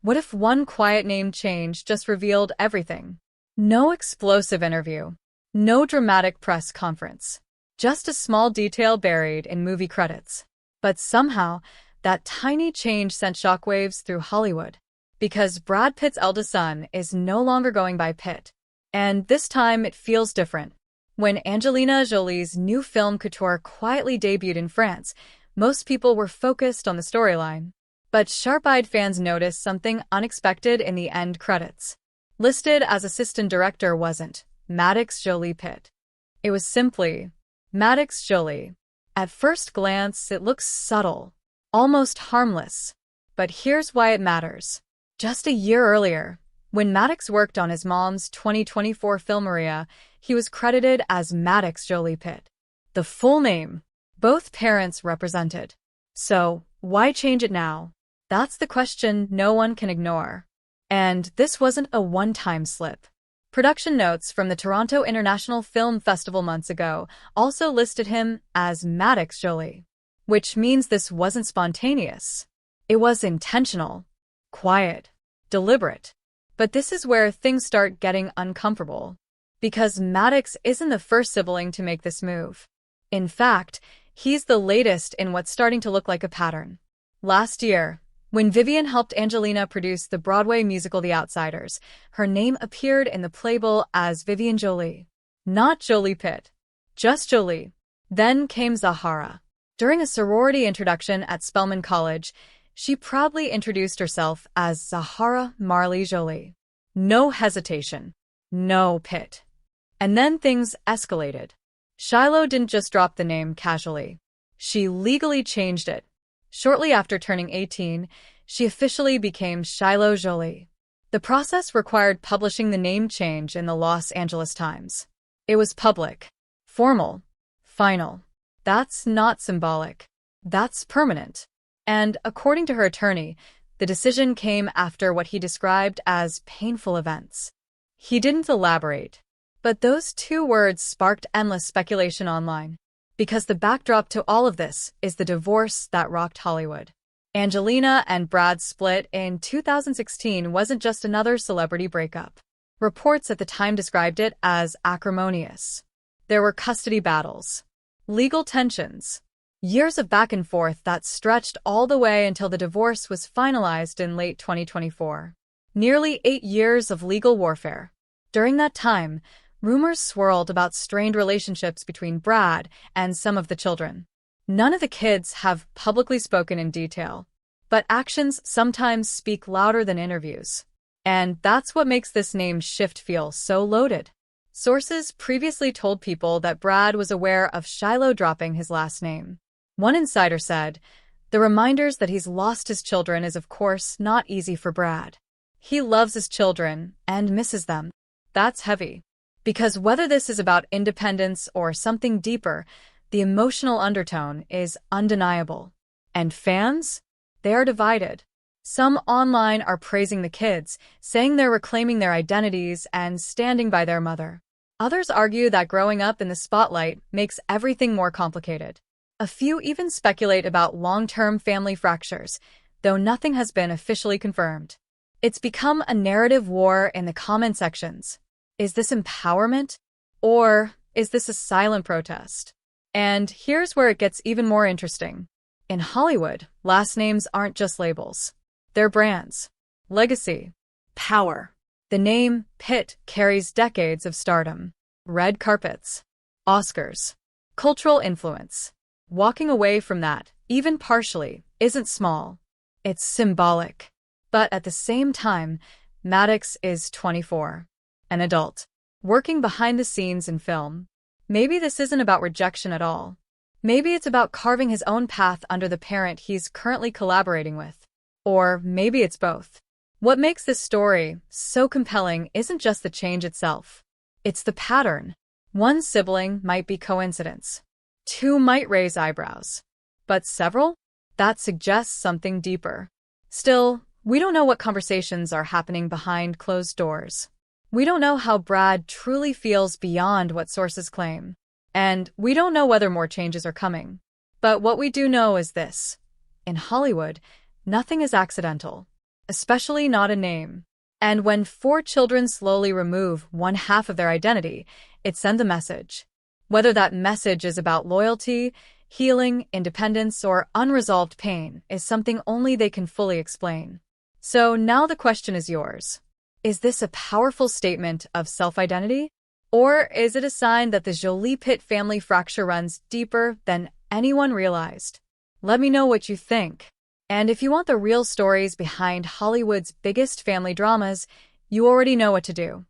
What if one quiet name change just revealed everything? No explosive interview. No dramatic press conference. Just a small detail buried in movie credits. But somehow, that tiny change sent shockwaves through Hollywood. Because Brad Pitt's eldest son is no longer going by Pitt. And this time it feels different. When Angelina Jolie's new film Couture quietly debuted in France, most people were focused on the storyline. But sharp-eyed fans noticed something unexpected in the end credits. Listed as assistant director wasn't Maddox JOLIE-PITT. It was simply Maddox Jolie. At first glance, it looks subtle, almost harmless. But here's why it matters. Just a year earlier, when Maddox worked on his mom's 2024 film Maria, he was credited as Maddox JOLIE-PITT. The full name, both parents represented. So, why change it now? That's the question no one can ignore. And this wasn't a one-time slip. Production notes from the Toronto International Film Festival months ago also listed him as Maddox Jolie, which means this wasn't spontaneous. It was intentional, quiet, deliberate. But this is where things start getting uncomfortable, because Maddox isn't the first sibling to make this move. In fact, he's the latest in what's starting to look like a pattern. Last year, when Vivian helped Angelina produce the Broadway musical The Outsiders, her name appeared in the playbill as Vivian Jolie. Not JOLIE-PITT, just Jolie. Then came Zahara. During a sorority introduction at Spelman College, she proudly introduced herself as Zahara Marley Jolie. No hesitation. No Pitt. And then things escalated. Shiloh didn't just drop the name casually. She legally changed it. Shortly after turning 18, she officially became Shiloh Jolie. The process required publishing the name change in the Los Angeles Times. It was public, formal, final. That's not symbolic. That's permanent. And according to her attorney, the decision came after what he described as painful events. He didn't elaborate, but those two words sparked endless speculation online. Because the backdrop to all of this is the divorce that rocked Hollywood. Angelina and Brad's split in 2016 wasn't just another celebrity breakup. Reports at the time described it as acrimonious. There were custody battles, legal tensions, years of back and forth that stretched all the way until the divorce was finalized in late 2024. Nearly 8 years of legal warfare. During that time, rumors swirled about strained relationships between Brad and some of the children. None of the kids have publicly spoken in detail, but actions sometimes speak louder than interviews. And that's what makes this name shift feel so loaded. Sources previously told people that Brad was aware of Shiloh dropping his last name. One insider said, "The reminders that he's lost his children is of course not easy for Brad. He loves his children and misses them." That's heavy. Because whether this is about independence or something deeper, the emotional undertone is undeniable. And fans? They are divided. Some online are praising the kids, saying they're reclaiming their identities and standing by their mother. Others argue that growing up in the spotlight makes everything more complicated. A few even speculate about long-term family fractures, though nothing has been officially confirmed. It's become a narrative war in the comment sections. Is this empowerment? Or is this a silent protest? And here's where it gets even more interesting. In Hollywood, last names aren't just labels. They're brands, legacy, power. The name Pitt carries decades of stardom, red carpets, Oscars, cultural influence. Walking away from that, even partially, isn't small. It's symbolic. But at the same time, Maddox is 24. An adult, working behind the scenes in film. Maybe this isn't about rejection at all. Maybe it's about carving his own path under the parent he's currently collaborating with. Or maybe it's both. What makes this story so compelling isn't just the change itself. It's the pattern. One sibling might be coincidence. Two might raise eyebrows. But several? That suggests something deeper. Still, we don't know what conversations are happening behind closed doors. We don't know how Brad truly feels beyond what sources claim. And we don't know whether more changes are coming. But what we do know is this. In Hollywood, nothing is accidental. especially not a name. And when 4 children slowly remove one half of their identity, it sends a message. Whether that message is about loyalty, healing, independence, or unresolved pain is something only they can fully explain. So now the question is yours. Is this a powerful statement of self-identity? Or is it a sign that the Jolie-Pitt family fracture runs deeper than anyone realized? Let me know what you think. And if you want the real stories behind Hollywood's biggest family dramas, you already know what to do.